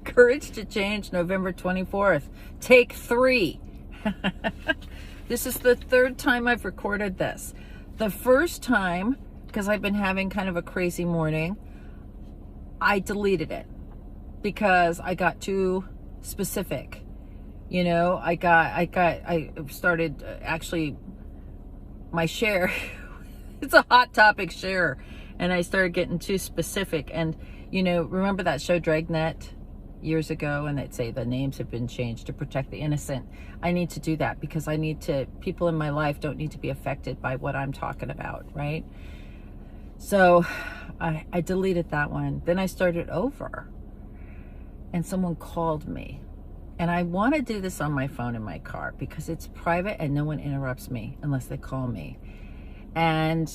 Courage to Change, November 24th. Take 3. This is the 3rd time I've recorded this. The first time, because I've been having kind of a crazy morning, I deleted it because I got too specific. You know, I started actually my share. It's a hot topic share. And I started getting too specific. And, you know, remember that show Dragnet years ago? And they'd say the names have been changed to protect the innocent. I need to do that because people in my life don't need to be affected by what I'm talking about, right? So I deleted that one. Then I started over. And someone called me. And I want to do this on my phone in my car because it's private and no one interrupts me unless they call me. And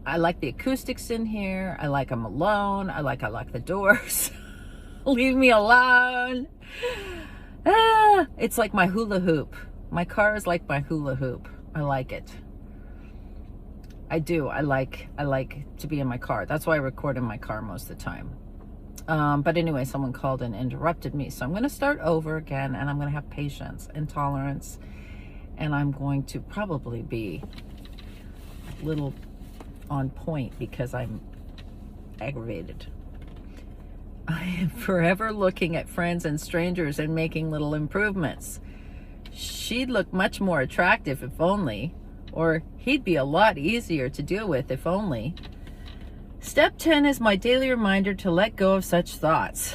I like the acoustics in here. I like them alone. I lock the doors. Leave me alone. It's like my hula hoop. My car is like my hula hoop. I like it. I do. I like to be in my car. That's why I record in my car most of the time. But anyway, someone called and interrupted me. So I'm going to start over again, and I'm going to have patience and tolerance. And I'm going to probably be a little on point because I'm aggravated. I am forever looking at friends and strangers and making little improvements. She'd look much more attractive if only, or he'd be a lot easier to deal with if only. Step 10 is my daily reminder to let go of such thoughts.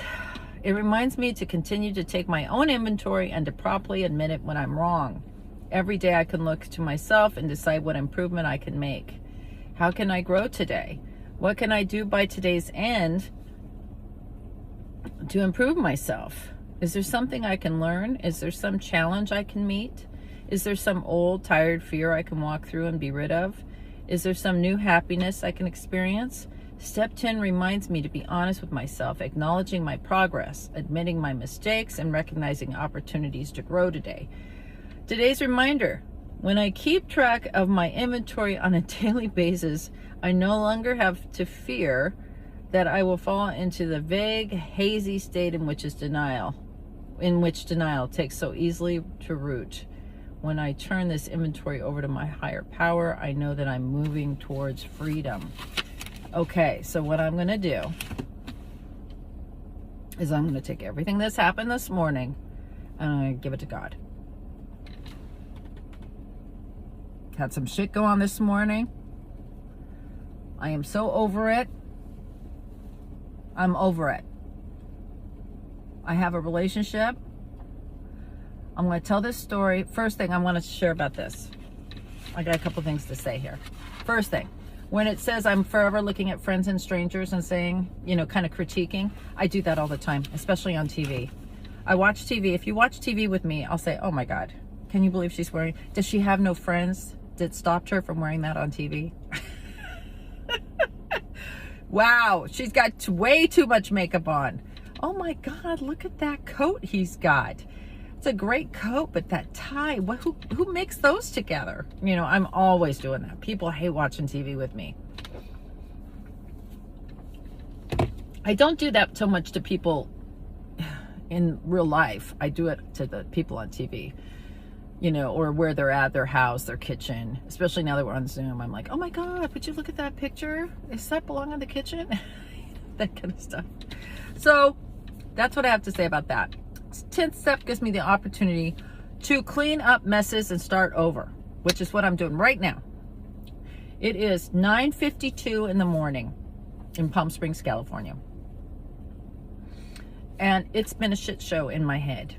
It reminds me to continue to take my own inventory and to properly admit it when I'm wrong. Every day I can look to myself and decide what improvement I can make. How can I grow today? What can I do by today's end to improve myself? Is there something I can learn? Is there some challenge I can meet? Is there some old, tired fear I can walk through and be rid of? Is there some new happiness I can experience? Step 10 reminds me to be honest with myself, acknowledging my progress, admitting my mistakes, and recognizing opportunities to grow today. Today's reminder: when I keep track of my inventory on a daily basis, I no longer have to fear that I will fall into the vague, hazy state in which denial takes so easily to root. When I turn this inventory over to my higher power, I know that I'm moving towards freedom. Okay, so what I'm going to do is I'm going to take everything that's happened this morning and I'm going to give it to God. Had some shit go on this morning. I am so over it. I'm over it. I have a relationship. I'm going to tell this story. First thing I want to share about this. I got a couple things to say here. First thing, when it says I'm forever looking at friends and strangers and saying, you know, kind of critiquing, I do that all the time, especially on TV. I watch TV. If you watch TV with me, I'll say, oh my God, can you believe she's wearing, does she have no friends that stopped her from wearing that on TV? Wow, she's got way too much makeup on. Oh my God, look at that coat he's got. It's a great coat, but that tie, who makes those together? You know, I'm always doing that. People hate watching TV with me. I don't do that so much to people in real life. I do it to the people on TV, you know, or where they're at, their house, their kitchen, especially now that we're on Zoom. I'm like, oh my God, would you look at that picture? Does that belong in the kitchen? That kind of stuff. So that's what I have to say about that. 10th step gives me the opportunity to clean up messes and start over, which is what I'm doing right now. It is 9:52 in the morning in Palm Springs, California. And it's been a shit show in my head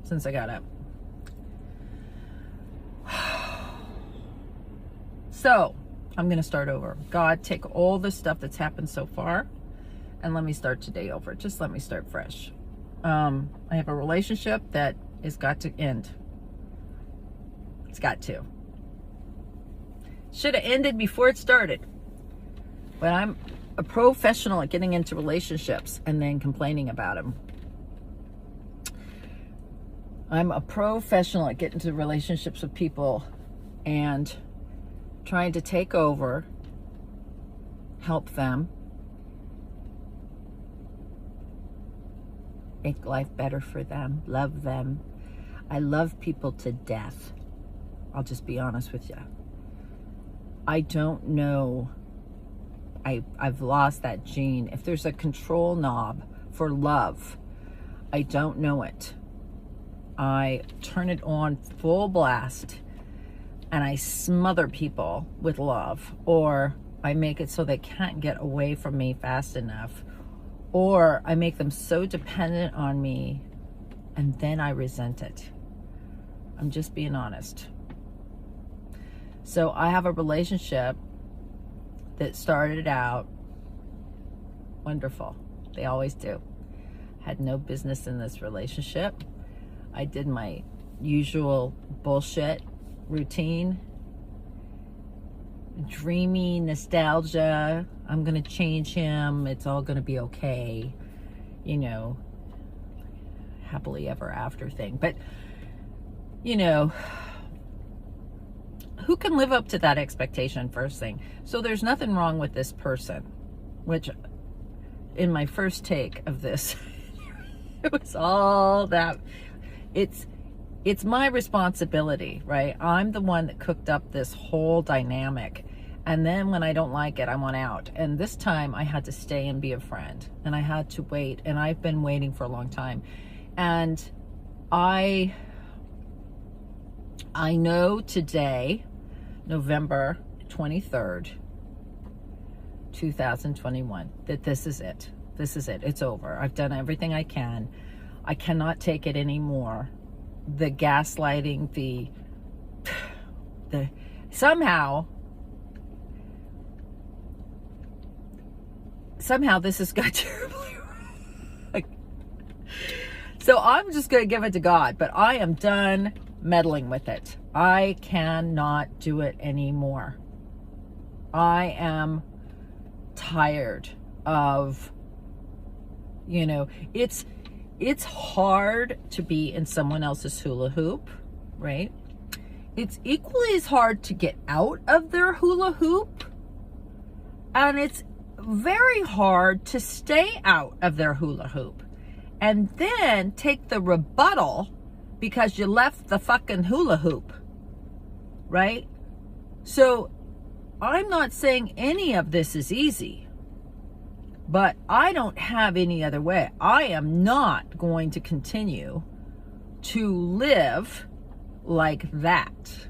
since I got up. So I'm going to start over. God, take all the stuff that's happened so far and let me start today over. Just let me start fresh. I have a relationship that has got to end. It's got to. Should have ended before it started. But I'm a professional at getting into relationships and then complaining about them. I'm a professional at getting into relationships with people and trying to take over, help them, make life better for them, love them. I love people to death. I'll just be honest with you. I don't know. I've lost that gene. If there's a control knob for love, I don't know it. I turn it on full blast and I smother people with love, or I make it so they can't get away from me fast enough, or I make them so dependent on me and then I resent it. I'm just being honest. So I have a relationship that started out wonderful. They always do. Had no business in this relationship. I did my usual bullshit routine. Dreamy nostalgia. I'm gonna change him. It's all gonna be okay. You know, happily ever after thing. But, you know, who can live up to that expectation, first thing? So there's nothing wrong with this person, which in my first take of this, it was all that. It's my responsibility, right? I'm the one that cooked up this whole dynamic. And then when I don't like it, I want out. And this time I had to stay and be a friend. And I had to wait. And I've been waiting for a long time. And I know today, November 23rd, 2021, that this is it. This is it. It's over. I've done everything I can. I cannot take it anymore. The gaslighting, the somehow this has got terribly wrong. So I'm just going to give it to God, but I am done meddling with it. I cannot do it anymore. I am tired of, you know, it's hard to be in someone else's hula hoop, right? It's equally as hard to get out of their hula hoop, and it's very hard to stay out of their hula hoop and then take the rebuttal because you left the fucking hula hoop, right? So I'm not saying any of this is easy, but I don't have any other way. I am not going to continue to live like that.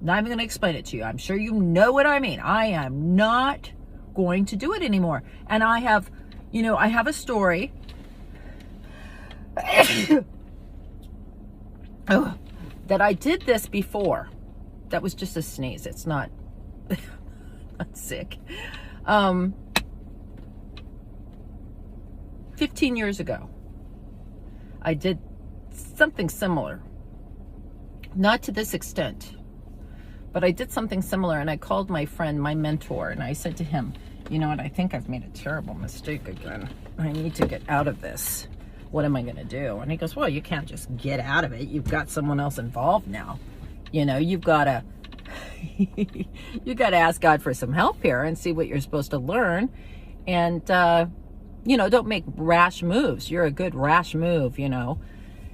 Now I'm going to explain it to you. I'm sure you know what I mean. I am not going to do it anymore. And I have, you know, I have a story that I did this before. That was just a sneeze. It's not, not sick. 15 years ago, I did something similar. Not to this extent, but I did something similar, and I called my friend, my mentor, and I said to him, you know what, I think I've made a terrible mistake again. I need to get out of this. What am I going to do? And he goes, well, you can't just get out of it. You've got someone else involved now. You know, you've got to you got to ask God for some help here and see what you're supposed to learn. And, you know, don't make rash moves. You're a good rash move, you know.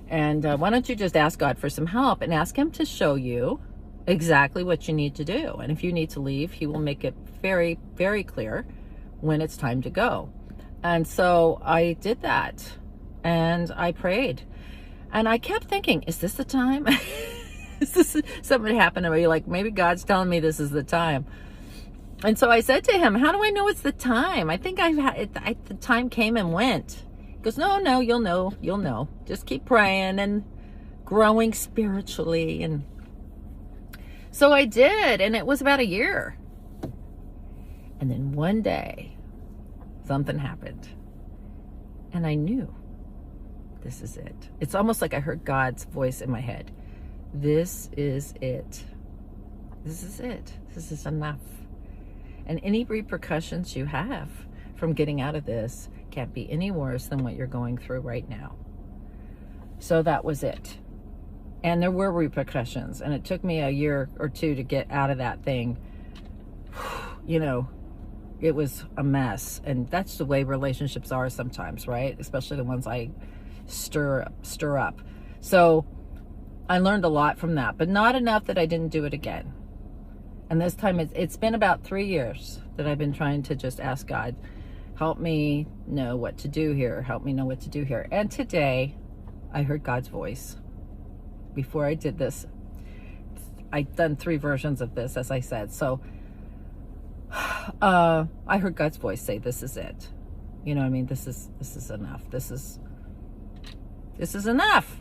And why don't you just ask God for some help and ask him to show you exactly what you need to do. And if you need to leave, he will make it very, very clear when it's time to go. And so I did that, and I prayed, and I kept thinking, is this the time? Is this something happened where you're like, maybe God's telling me this is the time? And so I said to him, how do I know it's the time? I think I've had it, the time came and went. He goes, no, you'll know. Just keep praying and growing spiritually. And so I did, and it was about a year. And then one day, something happened. And I knew, this is it. It's almost like I heard God's voice in my head. This is it. This is it. This is enough. And any repercussions you have from getting out of this can't be any worse than what you're going through right now. So that was it. And there were repercussions, and it took me a year or two to get out of that thing. You know, it was a mess. And that's the way relationships are sometimes, right? Especially the ones I stir up. So I learned a lot from that, but not enough that I didn't do it again. And this time it's been about 3 years that I've been trying to just ask God, help me know what to do here. Help me know what to do here. And today I heard God's voice. Before I did this, I've done 3 versions of this, as I said. So I heard God's voice say, this is it. You know what I mean? This is enough. This is enough.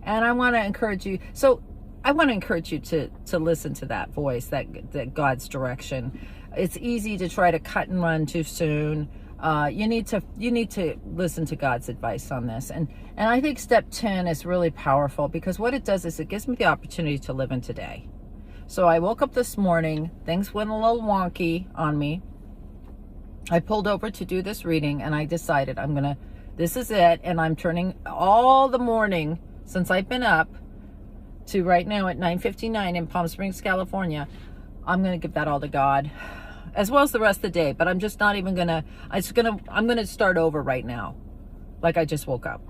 And I want to encourage you. So I want to encourage you to listen to that voice, that God's direction. It's easy to try to cut and run too soon. You need to listen to God's advice on this. And I think step 10 is really powerful, because what it does is it gives me the opportunity to live in today. So I woke up this morning, things went a little wonky on me. I pulled over to do this reading, and I decided this is it. And I'm turning all the morning since I've been up to right now at 9:59 in Palm Springs, California. I'm going to give that all to God, as well as the rest of the day. But I'm just not even I'm going to start over right now. Like I just woke up.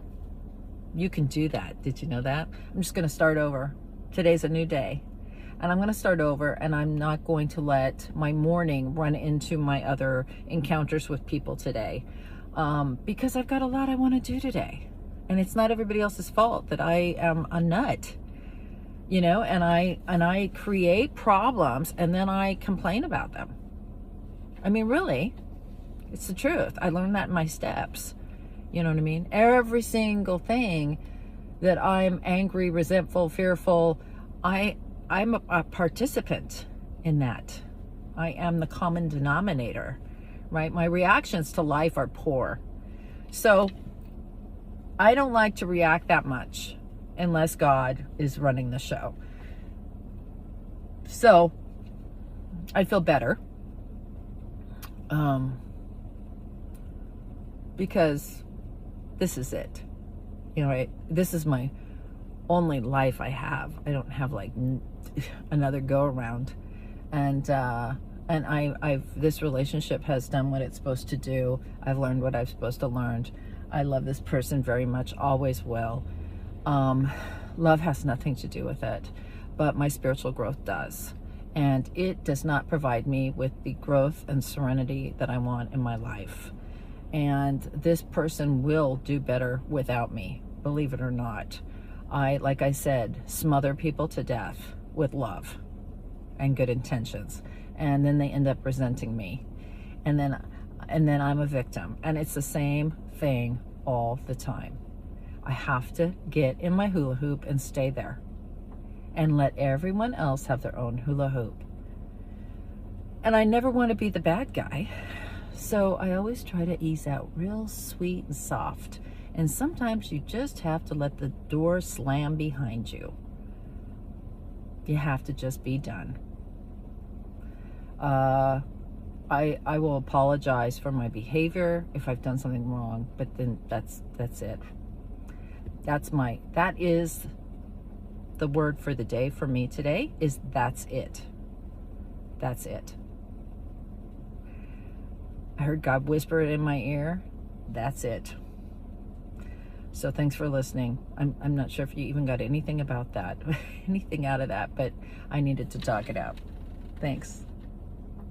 You can do that. Did you know that? I'm just going to start over. Today's a new day. And I'm going to start over, and I'm not going to let my morning run into my other encounters with people today. Because I've got a lot I want to do today. And it's not everybody else's fault that I am a nut. You know, and I create problems, and then I complain about them. I mean, really, it's the truth. I learned that in my steps. You know what I mean? Every single thing that I'm angry, resentful, fearful, I'm a participant in that. I am the common denominator, right? My reactions to life are poor. So I don't like to react that much unless God is running the show. So I feel better. Because this is it. You know, this is my only life I have. I don't have like another go around. And this relationship has done what it's supposed to do. I've learned what I'm supposed to learn. I love this person very much, always will. Love has nothing to do with it, but my spiritual growth does. And it does not provide me with the growth and serenity that I want in my life. And this person will do better without me, believe it or not. Like I said, smother people to death with love and good intentions. And then they end up resenting me. And then I'm a victim. And it's the same thing all the time. I have to get in my hula hoop and stay there and let everyone else have their own hula hoop. And I never want to be the bad guy. So I always try to ease out real sweet and soft. And sometimes you just have to let the door slam behind you. You have to just be done. I will apologize for my behavior if I've done something wrong, but then that's it. That is the word for the day for me today, is that's it. That's it. I heard God whisper it in my ear. That's it. So thanks for listening. I'm not sure if you even got anything about that, anything out of that, but I needed to talk it out. Thanks.